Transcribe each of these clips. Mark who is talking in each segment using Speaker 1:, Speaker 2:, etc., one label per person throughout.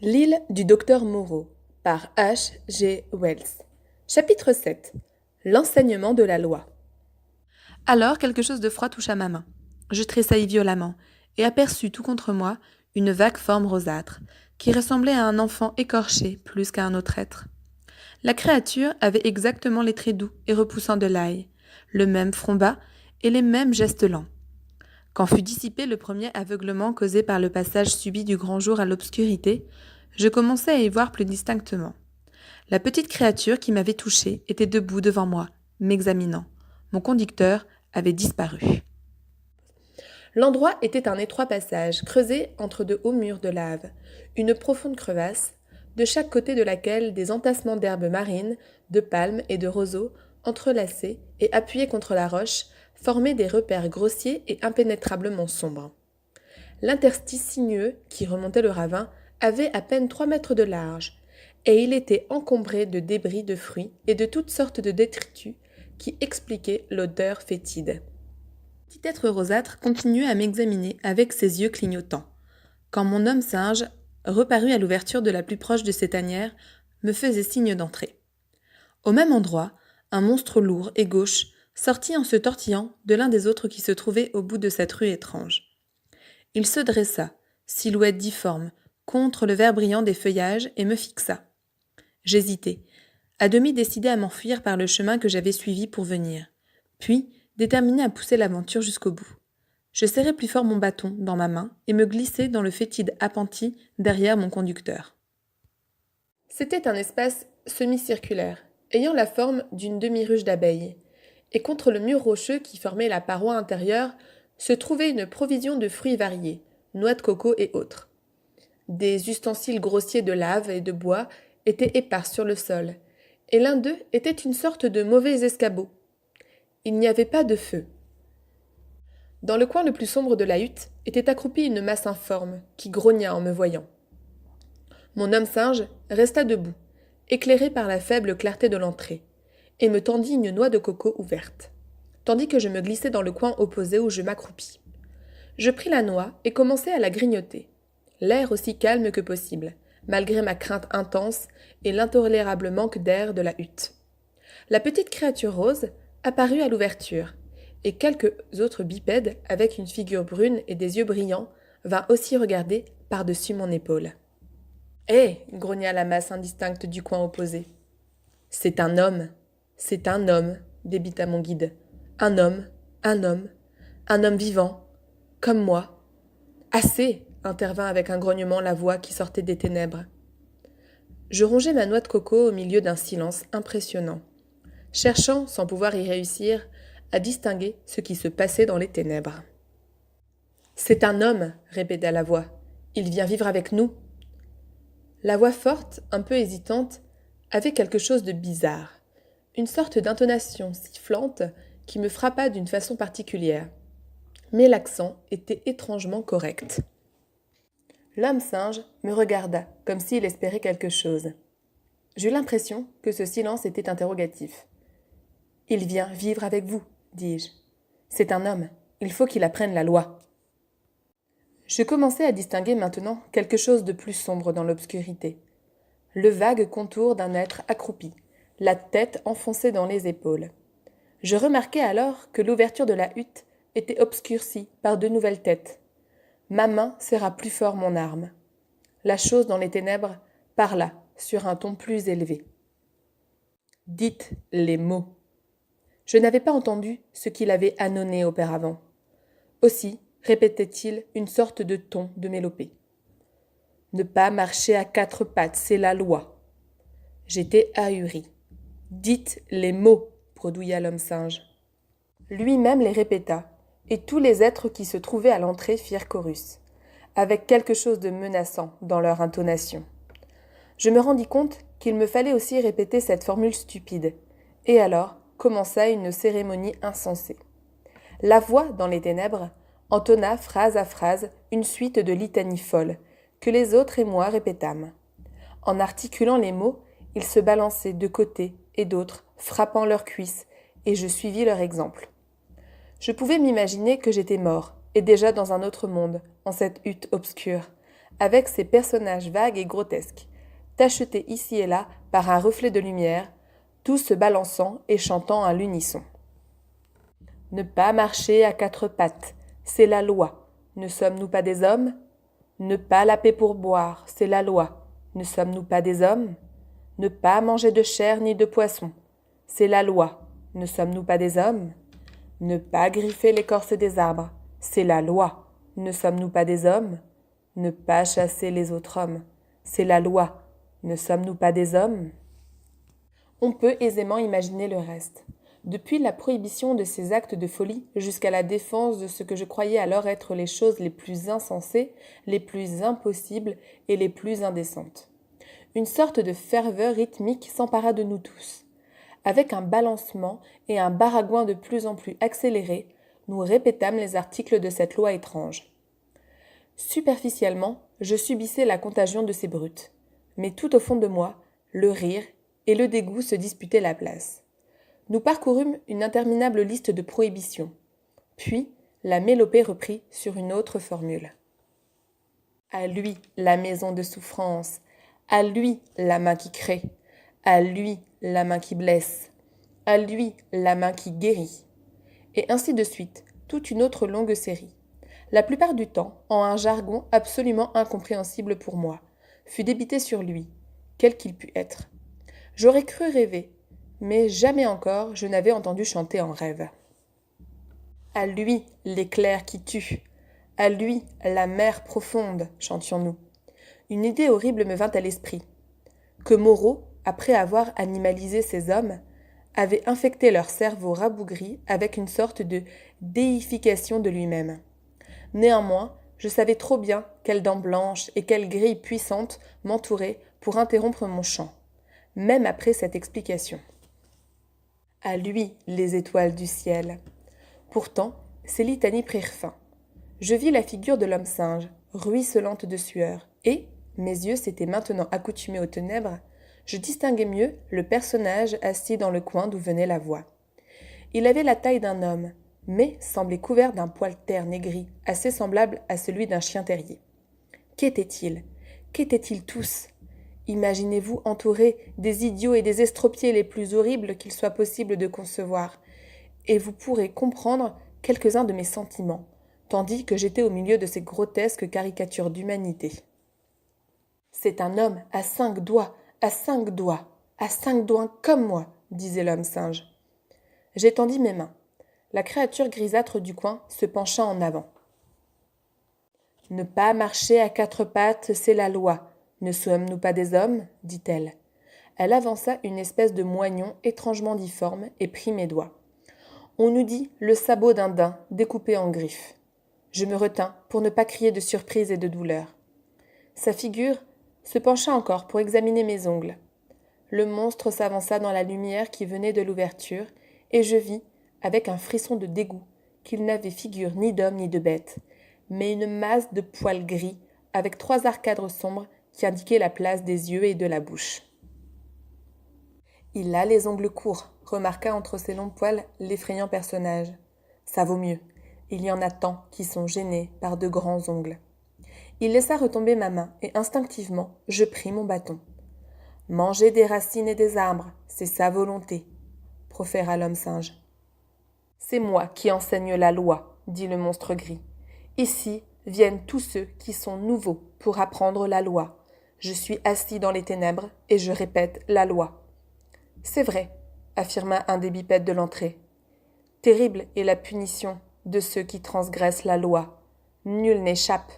Speaker 1: L'île du docteur Moreau par H. G. Wells. Chapitre 7. L'enseignement de la loi. Alors quelque chose de froid toucha ma main. Je tressaillis violemment et aperçus tout contre moi une vague forme rosâtre qui ressemblait à un enfant écorché plus qu'à un autre être. La créature avait exactement les traits doux et repoussants de l'ail, le même front bas et les mêmes gestes lents. Quand fut dissipé le premier aveuglement causé par le passage subit du grand jour à l'obscurité, je commençai à y voir plus distinctement. La petite créature qui m'avait touché était debout devant moi, m'examinant. Mon conducteur avait disparu. L'endroit était un étroit passage, creusé entre de hauts murs de lave, une profonde crevasse, de chaque côté de laquelle des entassements d'herbes marines, de palmes et de roseaux, entrelacés et appuyés contre la roche, formaient des repères grossiers et impénétrablement sombres. L'interstice sinueux, qui remontait le ravin, avait à peine 3 mètres de large, et il était encombré de débris de fruits et de toutes sortes de détritus qui expliquaient l'odeur fétide. Le petit être rosâtre continuait à m'examiner avec ses yeux clignotants, quand mon homme singe, reparut à l'ouverture de la plus proche de ses tanières, me faisait signe d'entrer. Au même endroit, un monstre lourd et gauche sortit en se tortillant de l'un des autres qui se trouvaient au bout de cette rue étrange. Il se dressa, silhouette difforme, contre le vert brillant des feuillages et me fixa. J'hésitai, à demi décidé à m'enfuir par le chemin que j'avais suivi pour venir, puis déterminé à pousser l'aventure jusqu'au bout. Je serrai plus fort mon bâton dans ma main et me glissai dans le fétide appentis derrière mon conducteur. C'était un espace semi-circulaire, ayant la forme d'une demi-ruche d'abeilles, et contre le mur rocheux qui formait la paroi intérieure se trouvait une provision de fruits variés, noix de coco et autres. Des ustensiles grossiers de lave et de bois étaient épars sur le sol, et l'un d'eux était une sorte de mauvais escabeau. Il n'y avait pas de feu. Dans le coin le plus sombre de la hutte était accroupie une masse informe qui grogna en me voyant. Mon homme singe resta debout, éclairé par la faible clarté de l'entrée, et me tendit une noix de coco ouverte, tandis que je me glissais dans le coin opposé où je m'accroupis. Je pris la noix et commençai à la grignoter, l'air aussi calme que possible, malgré ma crainte intense et l'intolérable manque d'air de la hutte. La petite créature rose apparut à l'ouverture, et quelques autres bipèdes, avec une figure brune et des yeux brillants, vinrent aussi regarder par-dessus mon épaule. « Hé !» grogna la masse indistincte du coin opposé. « C'est un homme, débita mon guide. Un homme, un homme vivant, comme moi. »« Assez !» intervint avec un grognement la voix qui sortait des ténèbres. Je rongeai ma noix de coco au milieu d'un silence impressionnant, cherchant, sans pouvoir y réussir, à distinguer ce qui se passait dans les ténèbres. « C'est un homme, répéta la voix. Il vient vivre avec nous. » La voix forte, un peu hésitante, avait quelque chose de bizarre, une sorte d'intonation sifflante qui me frappa d'une façon particulière. Mais l'accent était étrangement correct. L'homme singe me regarda, comme s'il espérait quelque chose. J'eus l'impression que ce silence était interrogatif. « Il vient vivre avec vous, dis-je. C'est un homme, il faut qu'il apprenne la loi. » Je commençai à distinguer maintenant quelque chose de plus sombre dans l'obscurité. Le vague contour d'un être accroupi, la tête enfoncée dans les épaules. Je remarquai alors que l'ouverture de la hutte était obscurcie par 2 nouvelles têtes. Ma main serra plus fort mon arme. La chose dans les ténèbres parla sur un ton plus élevé. « Dites les mots. » Je n'avais pas entendu ce qu'il avait ânonné auparavant. Aussi répétait-il une sorte de ton de mélopée. « Ne pas marcher à 4 pattes, c'est la loi. » J'étais ahuri. « Dites les mots, bredouilla l'homme singe. Lui-même les répéta, et tous les êtres qui se trouvaient à l'entrée firent chorus, avec quelque chose de menaçant dans leur intonation. Je me rendis compte qu'il me fallait aussi répéter cette formule stupide, et alors commença une cérémonie insensée. La voix, dans les ténèbres, entonna phrase à phrase une suite de litanies folles, que les autres et moi répétâmes. En articulant les mots, ils se balançaient de côté et d'autre, frappant leurs cuisses, et je suivis leur exemple. Je pouvais m'imaginer que j'étais mort, et déjà dans un autre monde, en cette hutte obscure, avec ses personnages vagues et grotesques, tachetés ici et là par un reflet de lumière, tous se balançant et chantant à l'unisson. Ne pas marcher à quatre pattes, c'est la loi. Ne sommes-nous pas des hommes? Ne pas laper pour boire, c'est la loi. Ne sommes-nous pas des hommes? Ne pas manger de chair ni de poisson, c'est la loi. Ne sommes-nous pas des hommes? Ne pas griffer l'écorce des arbres, c'est la loi. Ne sommes-nous pas des hommes? Ne pas chasser les autres hommes, c'est la loi. Ne sommes-nous pas des hommes? On peut aisément imaginer le reste. Depuis la prohibition de ces actes de folie jusqu'à la défense de ce que je croyais alors être les choses les plus insensées, les plus impossibles et les plus indécentes. Une sorte de ferveur rythmique s'empara de nous tous. Avec un balancement et un baragouin de plus en plus accéléré, nous répétâmes les articles de cette loi étrange. Superficiellement, je subissais la contagion de ces brutes, mais tout au fond de moi, le rire et le dégoût se disputaient la place. Nous parcourûmes une interminable liste de prohibitions. Puis, la mélopée reprit sur une autre formule. À lui, la maison de souffrance. À lui, la main qui crée. À lui, la main qui blesse. À lui, la main qui guérit. Et ainsi de suite, toute une autre longue série. La plupart du temps, en un jargon absolument incompréhensible pour moi, fut débité sur lui, quel qu'il pût être. J'aurais cru rêver, mais jamais encore je n'avais entendu chanter en rêve. À lui, l'éclair qui tue. À lui, la mer profonde, chantions-nous. Une idée horrible me vint à l'esprit. Que Moreau, après avoir animalisé ces hommes, avait infecté leur cerveau rabougri avec une sorte de déification de lui-même. Néanmoins, je savais trop bien quelles dents blanches et quelles grilles puissantes m'entouraient pour interrompre mon chant, même après cette explication. À lui, les étoiles du ciel. Pourtant, ces litanies prirent fin. Je vis la figure de l'homme singe, ruisselante de sueur, et, mes yeux s'étaient maintenant accoutumés aux ténèbres, je distinguais mieux le personnage assis dans le coin d'où venait la voix. Il avait la taille d'un homme, mais semblait couvert d'un poil terne et gris, assez semblable à celui d'un chien terrier. Qu'étaient-ils? Qu'étaient-ils tous? Imaginez-vous entourés des idiots et des estropiés les plus horribles qu'il soit possible de concevoir, et vous pourrez comprendre quelques-uns de mes sentiments, tandis que j'étais au milieu de ces grotesques caricatures d'humanité. C'est un homme à 5 doigts, à 5 doigts, à 5 doigts comme moi, disait l'homme singe. J'étendis mes mains. La créature grisâtre du coin se pencha en avant. Ne pas marcher à 4 pattes, c'est la loi. Ne sommes-nous pas des hommes? dit-elle. Elle avança une espèce de moignon étrangement difforme et prit mes doigts. On nous dit le sabot d'un daim découpé en griffes. Je me retins pour ne pas crier de surprise et de douleur. Sa figure se pencha encore pour examiner mes ongles. Le monstre s'avança dans la lumière qui venait de l'ouverture, et je vis, avec un frisson de dégoût, qu'il n'avait figure ni d'homme ni de bête, mais une masse de poils gris, avec 3 arcades sombres qui indiquaient la place des yeux et de la bouche. Il a les ongles courts, remarqua entre ses longs poils l'effrayant personnage. Ça vaut mieux. Il y en a tant qui sont gênés par de grands ongles. Il laissa retomber ma main et instinctivement, je pris mon bâton. Manger des racines et des arbres, c'est sa volonté, proféra l'homme singe. C'est moi qui enseigne la loi, dit le monstre gris. Ici viennent tous ceux qui sont nouveaux pour apprendre la loi. Je suis assis dans les ténèbres et je répète la loi. C'est vrai, affirma un des bipèdes de l'entrée. Terrible est la punition de ceux qui transgressent la loi. Nul n'échappe.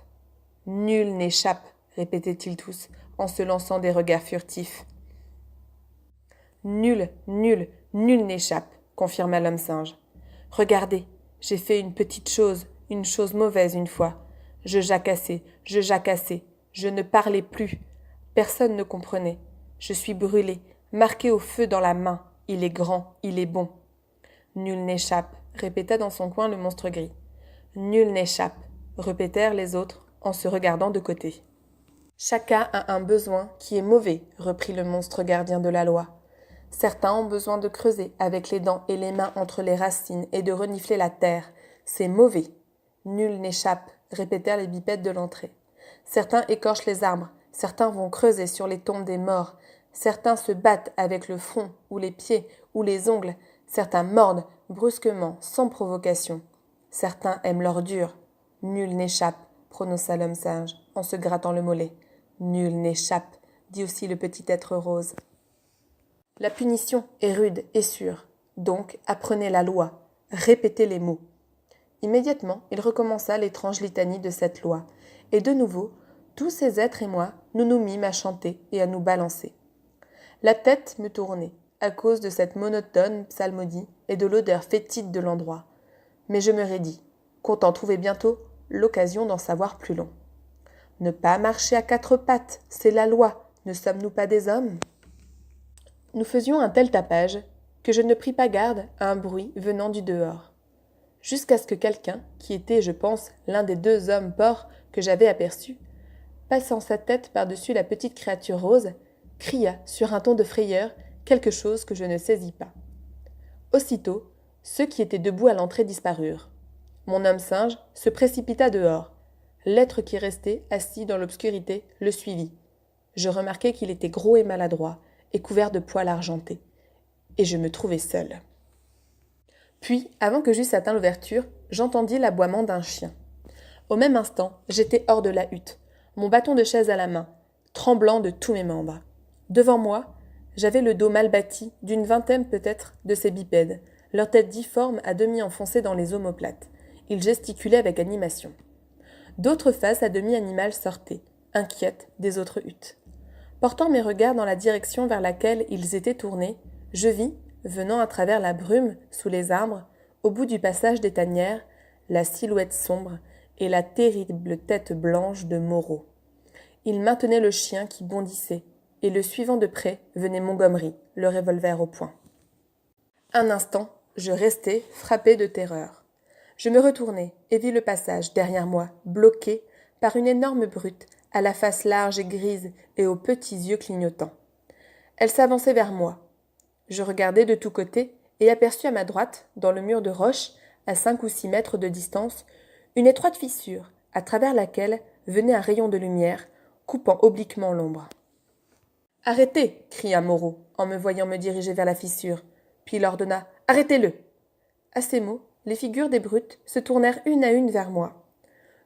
Speaker 1: Nul n'échappe, répétaient-ils tous, en se lançant des regards furtifs. Nul, nul, nul n'échappe, confirma l'homme singe. Regardez, j'ai fait une petite chose, une chose mauvaise une fois. Je jacassais, je ne parlais plus. Personne ne comprenait. Je suis brûlé, marqué au feu dans la main. Il est grand, il est bon. Nul n'échappe, répéta dans son coin le monstre gris. Nul n'échappe, répétèrent les autres en se regardant de côté. Chacun a un besoin qui est mauvais, reprit le monstre gardien de la loi. Certains ont besoin de creuser avec les dents et les mains entre les racines et de renifler la terre. C'est mauvais. Nul n'échappe, répétèrent les bipèdes de l'entrée. Certains écorchent les arbres, certains vont creuser sur les tombes des morts, certains se battent avec le front ou les pieds ou les ongles, certains mordent brusquement, sans provocation. Certains aiment l'ordure. Nul n'échappe, prononça l'homme sage, en se grattant le mollet. Nul n'échappe, dit aussi le petit être rose. La punition est rude et sûre, donc apprenez la loi, répétez les mots. Immédiatement, il recommença l'étrange litanie de cette loi, et de nouveau, tous ces êtres et moi, nous nous mîmes à chanter et à nous balancer. La tête me tournait, à cause de cette monotone psalmodie et de l'odeur fétide de l'endroit. Mais je me raidis, comptant trouver bientôt l'occasion d'en savoir plus long. Ne pas marcher à quatre pattes, c'est la loi, ne sommes-nous pas des hommes ? Nous faisions un tel tapage que je ne pris pas garde à un bruit venant du dehors. Jusqu'à ce que quelqu'un, qui était, je pense, l'un des deux hommes porcs que j'avais aperçus, passant sa tête par-dessus la petite créature rose, cria sur un ton de frayeur quelque chose que je ne saisis pas. Aussitôt, ceux qui étaient debout à l'entrée disparurent. Mon homme singe se précipita dehors. L'être qui restait, assis dans l'obscurité, le suivit. Je remarquai qu'il était gros et maladroit, et couvert de poils argentés. Et je me trouvai seul. Puis, avant que j'eusse atteint l'ouverture, j'entendis l'aboiement d'un chien. Au même instant, j'étais hors de la hutte, mon bâton de chaise à la main, tremblant de tous mes membres. Devant moi, j'avais le dos mal bâti d'une vingtaine peut-être de ces bipèdes, leur tête difforme à demi enfoncée dans les omoplates. Ils gesticulaient avec animation. D'autres faces à demi animales sortaient, inquiètes, des autres huttes. Portant mes regards dans la direction vers laquelle ils étaient tournés, je vis, venant à travers la brume sous les arbres, au bout du passage des tanières, la silhouette sombre et la terrible tête blanche de Moreau. Il maintenait le chien qui bondissait, et le suivant de près venait Montgomery, le revolver au poing. Un instant, je restai frappé de terreur. Je me retournai et vis le passage, derrière moi, bloqué par une énorme brute, à la face large et grise et aux petits yeux clignotants. Elle s'avançait vers moi. Je regardai de tous côtés et aperçus à ma droite, dans le mur de roche, à 5 ou 6 mètres de distance, une étroite fissure, à travers laquelle venait un rayon de lumière, coupant obliquement l'ombre. « Arrêtez !» cria Moreau, en me voyant me diriger vers la fissure, puis il ordonna « Arrêtez-le !» À ces mots, les figures des brutes se tournèrent une à une vers moi.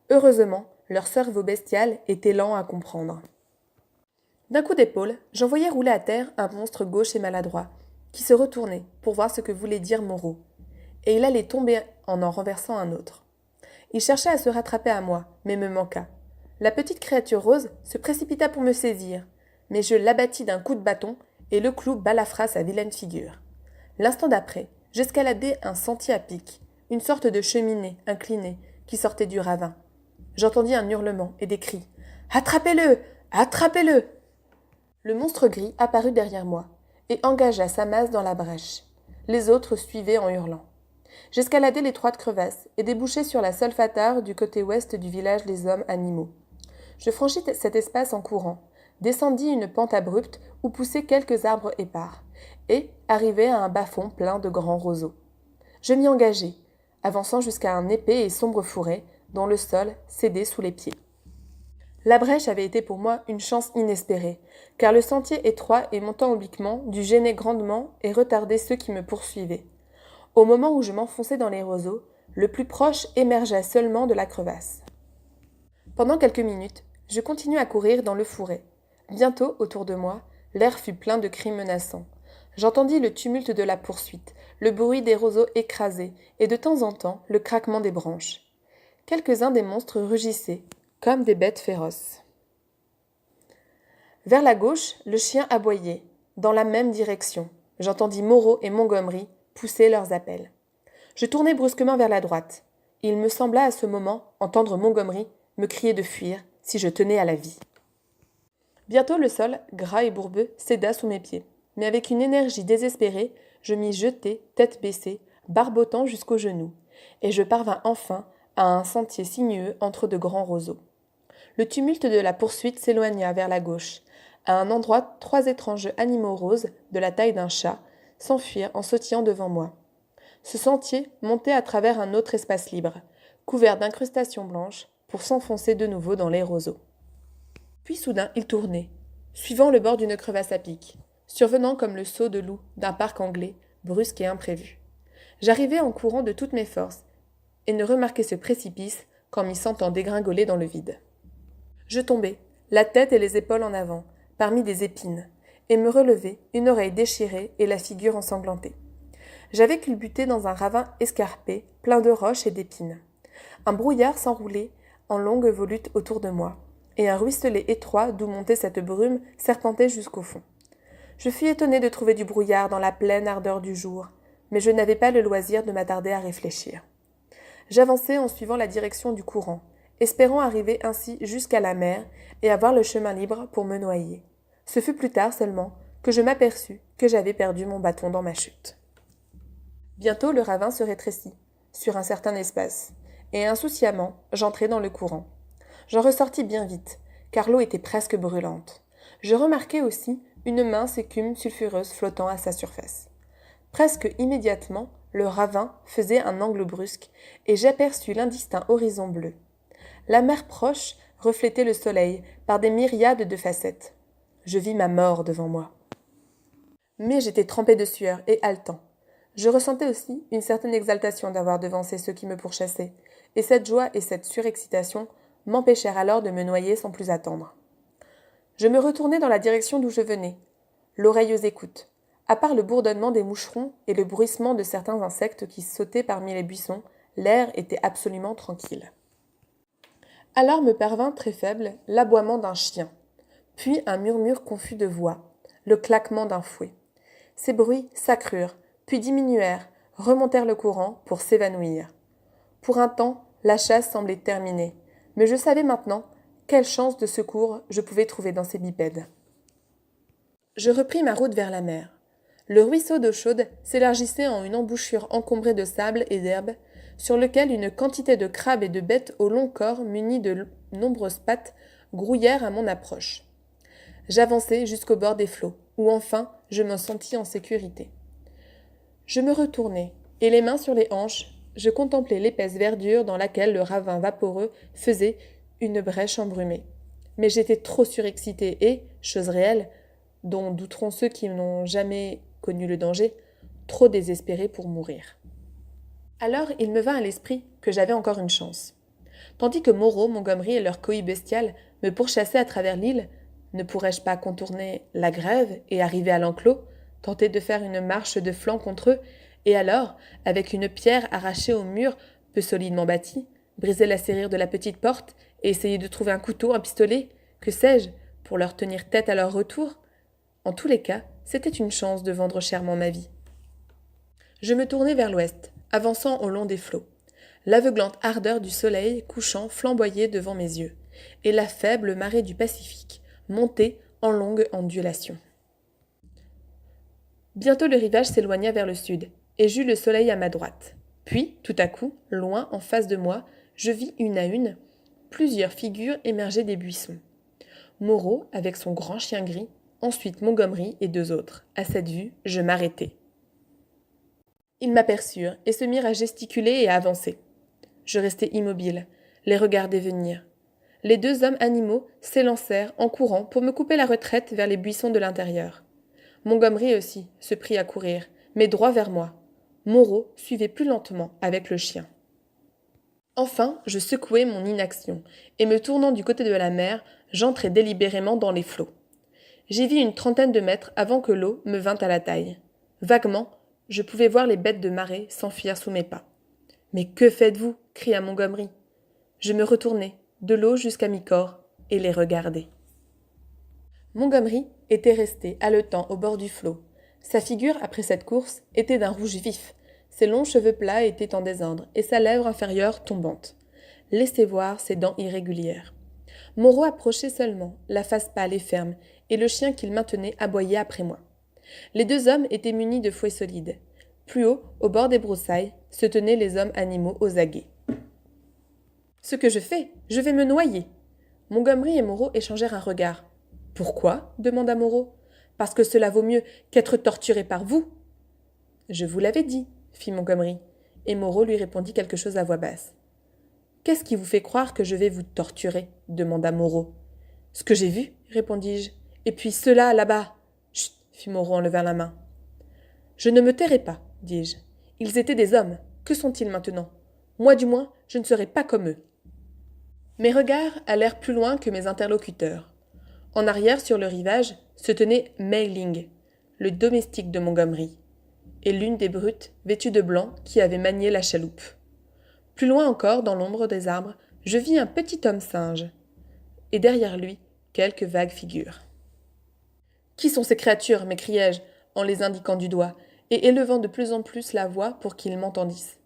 Speaker 1: Heureusement, leur cerveau bestial était lent à comprendre. D'un coup d'épaule, j'envoyai rouler à terre un monstre gauche et maladroit, qui se retournait pour voir ce que voulait dire Moreau, et il allait tomber en renversant un autre. Il chercha à se rattraper à moi, mais me manqua. La petite créature rose se précipita pour me saisir, mais je l'abattis d'un coup de bâton et le clou balafra sa vilaine figure. L'instant d'après, j'escaladai un sentier à pic, une sorte de cheminée inclinée qui sortait du ravin. J'entendis un hurlement et des cris. « Attrapez-le ! Attrapez-le » Le monstre gris apparut derrière moi et engagea sa masse dans la brèche. Les autres suivaient en hurlant. J'escaladai l'étroite crevasse et débouchai sur la solfatare du côté ouest du village des hommes animaux. Je franchis cet espace en courant, descendis une pente abrupte où poussaient quelques arbres épars, et arrivai à un bas-fond plein de grands roseaux. Je m'y engageai, avançant jusqu'à un épais et sombre fourré dont le sol cédait sous les pieds. La brèche avait été pour moi une chance inespérée, car le sentier étroit et montant obliquement dut gêner grandement et retarder ceux qui me poursuivaient. Au moment où je m'enfonçais dans les roseaux, le plus proche émergea seulement de la crevasse. Pendant quelques minutes, je continuai à courir dans le fourré. Bientôt, autour de moi, l'air fut plein de cris menaçants. J'entendis le tumulte de la poursuite, le bruit des roseaux écrasés et de temps en temps le craquement des branches. Quelques-uns des monstres rugissaient, comme des bêtes féroces. Vers la gauche, le chien aboyait, dans la même direction. J'entendis Moreau et Montgomery pousser leurs appels. Je tournai brusquement vers la droite. Il me sembla à ce moment entendre Montgomery me crier de fuir si je tenais à la vie. Bientôt le sol, gras et bourbeux, céda sous mes pieds. Mais avec une énergie désespérée, je m'y jetai, tête baissée, barbotant jusqu'aux genoux, et je parvins enfin à un sentier sinueux entre de grands roseaux. Le tumulte de la poursuite s'éloigna vers la gauche. À un endroit, 3 étranges animaux roses, de la taille d'un chat, s'enfuirent en sautillant devant moi. Ce sentier montait à travers un autre espace libre, couvert d'incrustations blanches, pour s'enfoncer de nouveau dans les roseaux. Puis soudain il tournait, suivant le bord d'une crevasse à pic, survenant comme le saut de loup d'un parc anglais, brusque et imprévu. J'arrivai en courant de toutes mes forces, et ne remarquai ce précipice qu'en m'y sentant dégringoler dans le vide. Je tombai, la tête et les épaules en avant, parmi des épines, et me relevai, une oreille déchirée et la figure ensanglantée. J'avais culbuté dans un ravin escarpé, plein de roches et d'épines. Un brouillard s'enroulait en longues volutes autour de moi, et un ruisselet étroit d'où montait cette brume serpentait jusqu'au fond. Je fus étonné de trouver du brouillard dans la pleine ardeur du jour, mais je n'avais pas le loisir de m'attarder à réfléchir. J'avançai en suivant la direction du courant, espérant arriver ainsi jusqu'à la mer et avoir le chemin libre pour me noyer. Ce fut plus tard seulement que je m'aperçus que j'avais perdu mon bâton dans ma chute. Bientôt le ravin se rétrécit, sur un certain espace, et insouciamment j'entrai dans le courant. J'en ressortis bien vite, car l'eau était presque brûlante. Je remarquai aussi une mince écume sulfureuse flottant à sa surface. Presque immédiatement, le ravin faisait un angle brusque, et j'aperçus l'indistinct horizon bleu. La mer proche reflétait le soleil par des myriades de facettes. Je vis ma mort devant moi. Mais j'étais trempé de sueur et haletant. Je ressentais aussi une certaine exaltation d'avoir devancé ceux qui me pourchassaient, et cette joie et cette surexcitation m'empêchèrent alors de me noyer sans plus attendre. Je me retournai dans la direction d'où je venais, l'oreille aux écoutes. À part le bourdonnement des moucherons et le bruissement de certains insectes qui sautaient parmi les buissons, l'air était absolument tranquille. Alors me parvint très faible l'aboiement d'un chien, puis un murmure confus de voix, le claquement d'un fouet. Ces bruits s'accrurent, puis diminuèrent, remontèrent le courant pour s'évanouir. Pour un temps, la chasse semblait terminée, mais je savais maintenant quelle chance de secours je pouvais trouver dans ces bipèdes. Je repris ma route vers la mer. Le ruisseau d'eau chaude s'élargissait en une embouchure encombrée de sable et d'herbes, sur lequel une quantité de crabes et de bêtes au long corps munis de nombreuses pattes grouillèrent à mon approche. J'avançai jusqu'au bord des flots, où enfin je me sentis en sécurité. Je me retournai, et les mains sur les hanches, je contemplai l'épaisse verdure dans laquelle le ravin vaporeux faisait une brèche embrumée. Mais j'étais trop surexcité et, chose réelle, dont douteront ceux qui n'ont jamais connu le danger, trop désespéré pour mourir. Alors il me vint à l'esprit que j'avais encore une chance. Tandis que Moreau, Montgomery et leur cohue bestiale me pourchassaient à travers l'île, ne pourrais-je pas contourner la grève et arriver à l'enclos, tenter de faire une marche de flanc contre eux, et alors, avec une pierre arrachée au mur, peu solidement bâti, briser la serrure de la petite porte et essayer de trouver un couteau, un pistolet, que sais-je, pour leur tenir tête à leur retour? En tous les cas, c'était une chance de vendre chèrement ma vie. Je me tournai vers l'ouest, avançant au long des flots. L'aveuglante ardeur du soleil couchant flamboyait devant mes yeux, et la faible marée du Pacifique montait en longue ondulation. Bientôt le rivage s'éloigna vers le sud, et j'eus le soleil à ma droite. Puis, tout à coup, loin en face de moi, je vis une à une plusieurs figures émerger des buissons. Moreau, avec son grand chien gris, ensuite Montgomery et deux autres. À cette vue, je m'arrêtai. Ils m'aperçurent et se mirent à gesticuler et à avancer. Je restai immobile, les regardai venir. Les deux hommes animaux s'élancèrent en courant pour me couper la retraite vers les buissons de l'intérieur. Montgomery aussi se prit à courir, mais droit vers moi. Moreau suivait plus lentement avec le chien. Enfin, je secouai mon inaction, et me tournant du côté de la mer, j'entrai délibérément dans les flots. J'y vis une trentaine de mètres avant que l'eau me vînt à la taille. Vaguement, je pouvais voir les bêtes de marée s'enfuir sous mes pas. « Mais que faites-vous » cria Montgomery. Je me retournai, de l'eau jusqu'à mi-corps, et les regardai. Montgomery était resté haletant au bord du flot. Sa figure, après cette course, était d'un rouge vif. Ses longs cheveux plats étaient en désordre, et sa lèvre inférieure tombante. Laissait voir ses dents irrégulières. Moreau approchait seulement, la face pâle et ferme, et le chien qu'il maintenait aboyait après moi. Les deux hommes étaient munis de fouets solides. Plus haut, au bord des broussailles, se tenaient les hommes animaux aux aguets. « Ce que je fais, je vais me noyer !» Montgomery et Moreau échangèrent un regard. « Pourquoi » demanda Moreau. « Parce que cela vaut mieux qu'être torturé par vous. »« Je vous l'avais dit » fit Montgomery, et Moreau lui répondit quelque chose à voix basse. « Qu'est-ce qui vous fait croire que je vais vous torturer » demanda Moreau. Ce que j'ai vu, répondis-je. Et puis ceux-là, là-bas. Chut, fit Moreau en levant la main. Je ne me tairai pas, dis-je. Ils étaient des hommes. Que sont-ils maintenant? Moi, du moins, je ne serai pas comme eux. Mes regards allèrent plus loin que mes interlocuteurs. En arrière, sur le rivage, se tenait Mei Ling, le domestique de Montgomery, et l'une des brutes vêtues de blanc qui avait manié la chaloupe. Plus loin encore, dans l'ombre des arbres, je vis un petit homme singe, et derrière lui, quelques vagues figures. « Qui sont ces créatures » m'écriai-je, en les indiquant du doigt, et élevant de plus en plus la voix pour qu'ils m'entendissent.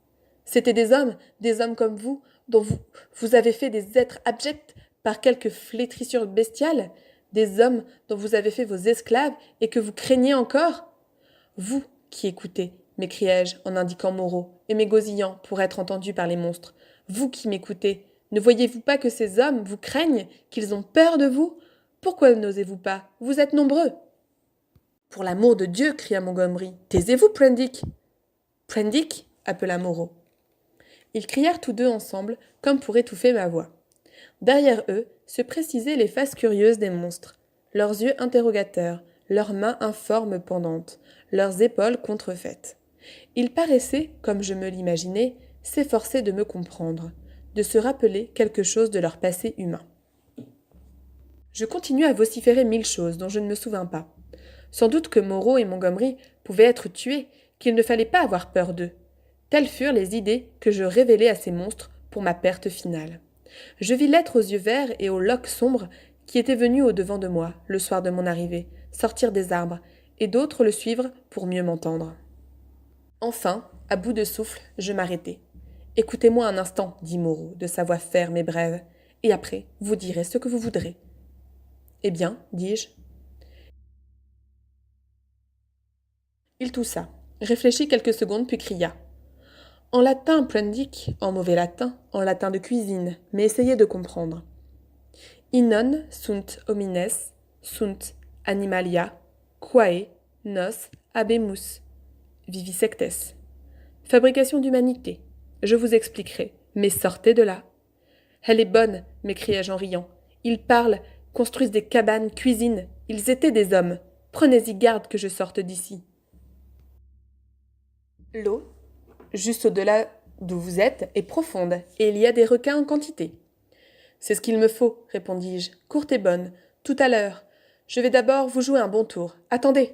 Speaker 1: C'étaient des hommes comme vous, dont vous avez fait des êtres abjects par quelque flétrissure bestiale, des hommes dont vous avez fait vos esclaves et que vous craignez encore. Vous qui écoutez, m'écriai-je en indiquant Moreau et m'égosillant pour être entendu par les monstres. Vous qui m'écoutez, ne voyez-vous pas que ces hommes vous craignent, qu'ils ont peur de vous? Pourquoi n'osez-vous pas? Vous êtes nombreux. Pour l'amour de Dieu, cria Montgomery, taisez-vous, Prendick. Prendick, appela Moreau. Ils crièrent tous deux ensemble, comme pour étouffer ma voix. Derrière eux se précisaient les faces curieuses des monstres, leurs yeux interrogateurs, leurs mains informes pendantes, leurs épaules contrefaites. Ils paraissaient, comme je me l'imaginais, s'efforcer de me comprendre, de se rappeler quelque chose de leur passé humain. Je continuai à vociférer 1000 choses dont je ne me souvins pas. Sans doute que Moreau et Montgomery pouvaient être tués, qu'il ne fallait pas avoir peur d'eux. Telles furent les idées que je révélai à ces monstres pour ma perte finale. Je vis l'être aux yeux verts et aux loques sombres qui était venu au-devant de moi, le soir de mon arrivée, sortir des arbres, et d'autres le suivre pour mieux m'entendre. Enfin, à bout de souffle, je m'arrêtai. « Écoutez-moi un instant, dit Moreau, de sa voix ferme et brève, et après, vous direz ce que vous voudrez. » Eh bien, dis-je. Il toussa, réfléchit quelques secondes, puis cria. En latin, Prendick, en mauvais latin, en latin de cuisine, mais essayez de comprendre. In sunt homines, sunt animalia, quae, nos, habemus, vivisectes. Fabrication d'humanité. Je vous expliquerai, mais sortez de là. Elle est bonne, m'écriai-je en riant. Ils parlent, construisent des cabanes, cuisinent. Ils étaient des hommes. Prenez-y garde que je sorte d'ici. L'eau, juste au-delà d'où vous êtes, est profonde, et il y a des requins en quantité. C'est ce qu'il me faut, répondis-je, courte et bonne, tout à l'heure. Je vais d'abord vous jouer un bon tour. Attendez.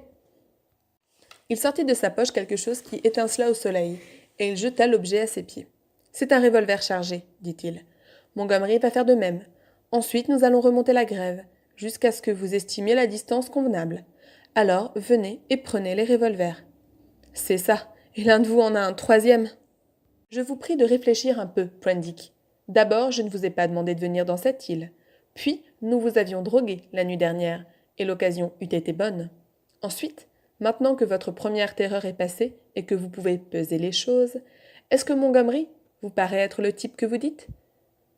Speaker 1: Il sortit de sa poche quelque chose qui étincela au soleil, et il jeta l'objet à ses pieds. C'est un revolver chargé, dit-il. Montgomery va faire de même. Ensuite, nous allons remonter la grève, jusqu'à ce que vous estimiez la distance convenable. Alors, venez et prenez les revolvers. C'est ça. Et l'un de vous en a un troisième. Je vous prie de réfléchir un peu, Prendick. D'abord, je ne vous ai pas demandé de venir dans cette île. Puis, nous vous avions drogué la nuit dernière, et l'occasion eût été bonne. Ensuite, maintenant que votre première terreur est passée et que vous pouvez peser les choses, est-ce que Montgomery vous paraît être le type que vous dites?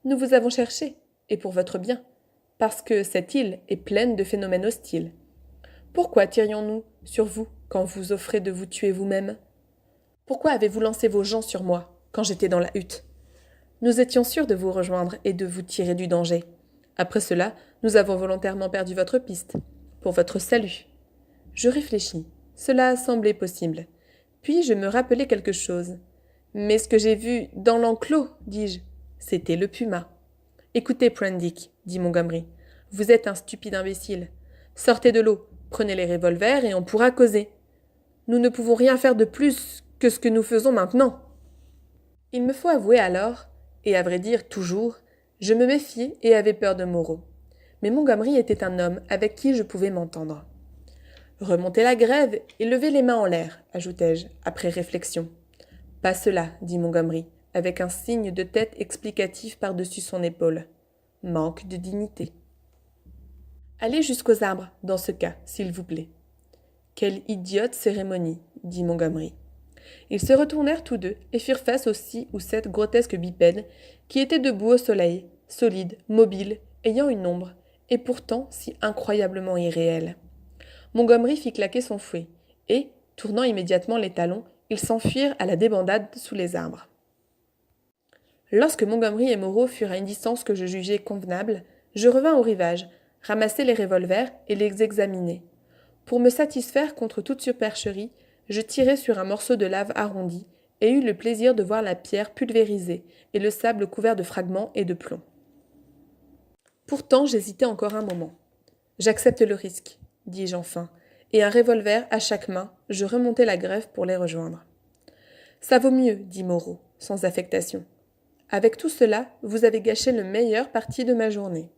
Speaker 1: Nous vous avons cherché, et pour votre bien, parce que cette île est pleine de phénomènes hostiles. Pourquoi tirions-nous sur vous quand vous offrez de vous tuer vous-même? Pourquoi avez-vous lancé vos gens sur moi, quand j'étais dans la hutte? Nous étions sûrs de vous rejoindre et de vous tirer du danger. Après cela, nous avons volontairement perdu votre piste, pour votre salut. Je réfléchis. Cela semblait possible. Puis je me rappelai quelque chose. Mais ce que j'ai vu dans l'enclos, dis-je, c'était le puma. Écoutez, Prendick, dit Montgomery, vous êtes un stupide imbécile. Sortez de l'eau, prenez les revolvers et on pourra causer. Nous ne pouvons rien faire de plus que ce que nous faisons maintenant. Il me faut avouer alors, et à vrai dire toujours, je me méfiais et avais peur de Moreau. Mais Montgomery était un homme avec qui je pouvais m'entendre. Remontez la grève et levez les mains en l'air, ajoutai-je, après réflexion. Pas cela, dit Montgomery, avec un signe de tête explicatif par-dessus son épaule. Manque de dignité. Allez jusqu'aux arbres, dans ce cas, s'il vous plaît. Quelle idiote cérémonie, dit Montgomery. Ils se retournèrent tous deux et firent face aux 6 ou 7 grotesques bipèdes qui étaient debout au soleil, solides, mobiles, ayant une ombre, et pourtant si incroyablement irréelle. Montgomery fit claquer son fouet, et, tournant immédiatement les talons, ils s'enfuirent à la débandade sous les arbres. Lorsque Montgomery et Moreau furent à une distance que je jugeais convenable, je revins au rivage, ramasser les revolvers et les examiner. Pour me satisfaire contre toute supercherie, je tirai sur un morceau de lave arrondi et eus le plaisir de voir la pierre pulvérisée et le sable couvert de fragments et de plomb. Pourtant, j'hésitai encore un moment. « J'accepte le risque, dis-je enfin, et un revolver à chaque main, je remontai la grève pour les rejoindre. Ça vaut mieux, dit Moreau, sans affectation. Avec tout cela, vous avez gâché le meilleur parti de ma journée.